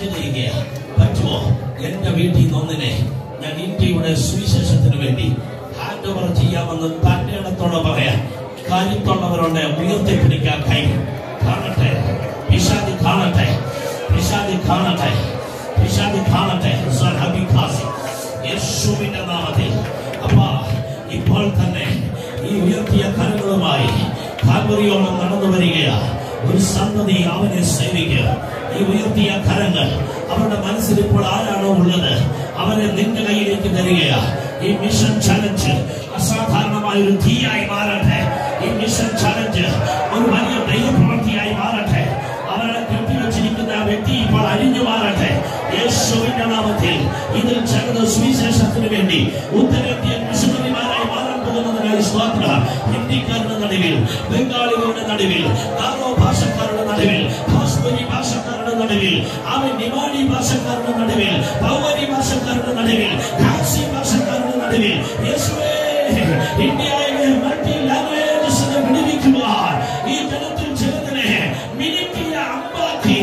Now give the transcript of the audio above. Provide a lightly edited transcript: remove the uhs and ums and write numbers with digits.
Challenge ചെയ്യുകയാണ്. പറ്റുമോ? എന്റെ വീട്ടിൽ നിന്ന് ഒന്നിനെ ഞാൻ ഇന്ത്യയുടെ സുവിശേഷത്തിന് വേണ്ടി ഹാൻഡ് ഓവർ ചെയ്യാമെന്ന് തന്റെ ഇടത്തോടെ പറയാൻ കരുത്തുള്ളവരുണ്ട്. ഉയർത്തിപ്പിടിക്കാൻ കൈ കാണട്ടെ. പിശാചി കാണട്ടെ, പിശാചി കാണട്ടെ, പിശാചി കാണട്ടെ. യേശുവിന്റെ നാമത്തിൽ അപ്പാ ഇപ്പോൾ തന്നെ ഈ ഉയർത്തിയ കരങ്ങളുമായി കാൽവരിയോളം നടന്നു വരികയാണ്. ഒരു സന്തതി അവനെ സേവിക്കുക. ഈ ഉയർത്തിയ കരങ്ങൾ അവരുടെ മനസ്സിൽ ഇപ്പോൾ ആരാണോ ഉള്ളത് അവരെ നിന്റെ കയ്യിലേക്ക് തരികയാണ്. ഈ മിഷൻ ചലഞ്ച് അസാധാരണമായ ഒരു തീയായി മാറട്ടെ. ഈ മിഷൻ ചലഞ്ച് ഒരു വലിയ ദൈവപ്രവൃത്തിയായി മാറട്ടെ. അവരുടെ കെട്ടിവെച്ചിരിക്കുന്ന വ്യക്തി ഇപ്പോൾ അഴിഞ്ഞു മാറട്ടെ. യേശുവിന്റെ നാമത്തിൽ ഇതിൽ ചേർന്ന സുവിശേഷത്തിന് വേണ്ടി ഉത്തരേന്ത്യൻ മിഷണറിമാരായി മാറാൻ പോകുന്നതിനായി സ്തോത്രം. ഹിന്ദിക്കാരുടെ നടുവിൽ, ബംഗാളികളുടെ നടുവിൽ, ഗാരോ ഭാഷക്കാരുടെ നടുവിൽ, ഭോജ്പുരി ഭാഷക്കാരുടെ നടുവിൽ, അവൻ നിവാടി ഭാഷക്കാരുടെ നടുവിൽ, പൗവരി ഭാഷക്കാരുടെ നടുവിൽ, ഖാസി ഭാഷക്കാരുടെ നടുവിൽ യേശുവേ ഇന്ത്യയിലെ മൾട്ടി ലാംഗ്വേജസിനെ വിടുവിക്കുവാൻ ഈ ജനത്തിൽ ചിലതിനെ മിനിറ്റിയ അമ്പാക്കി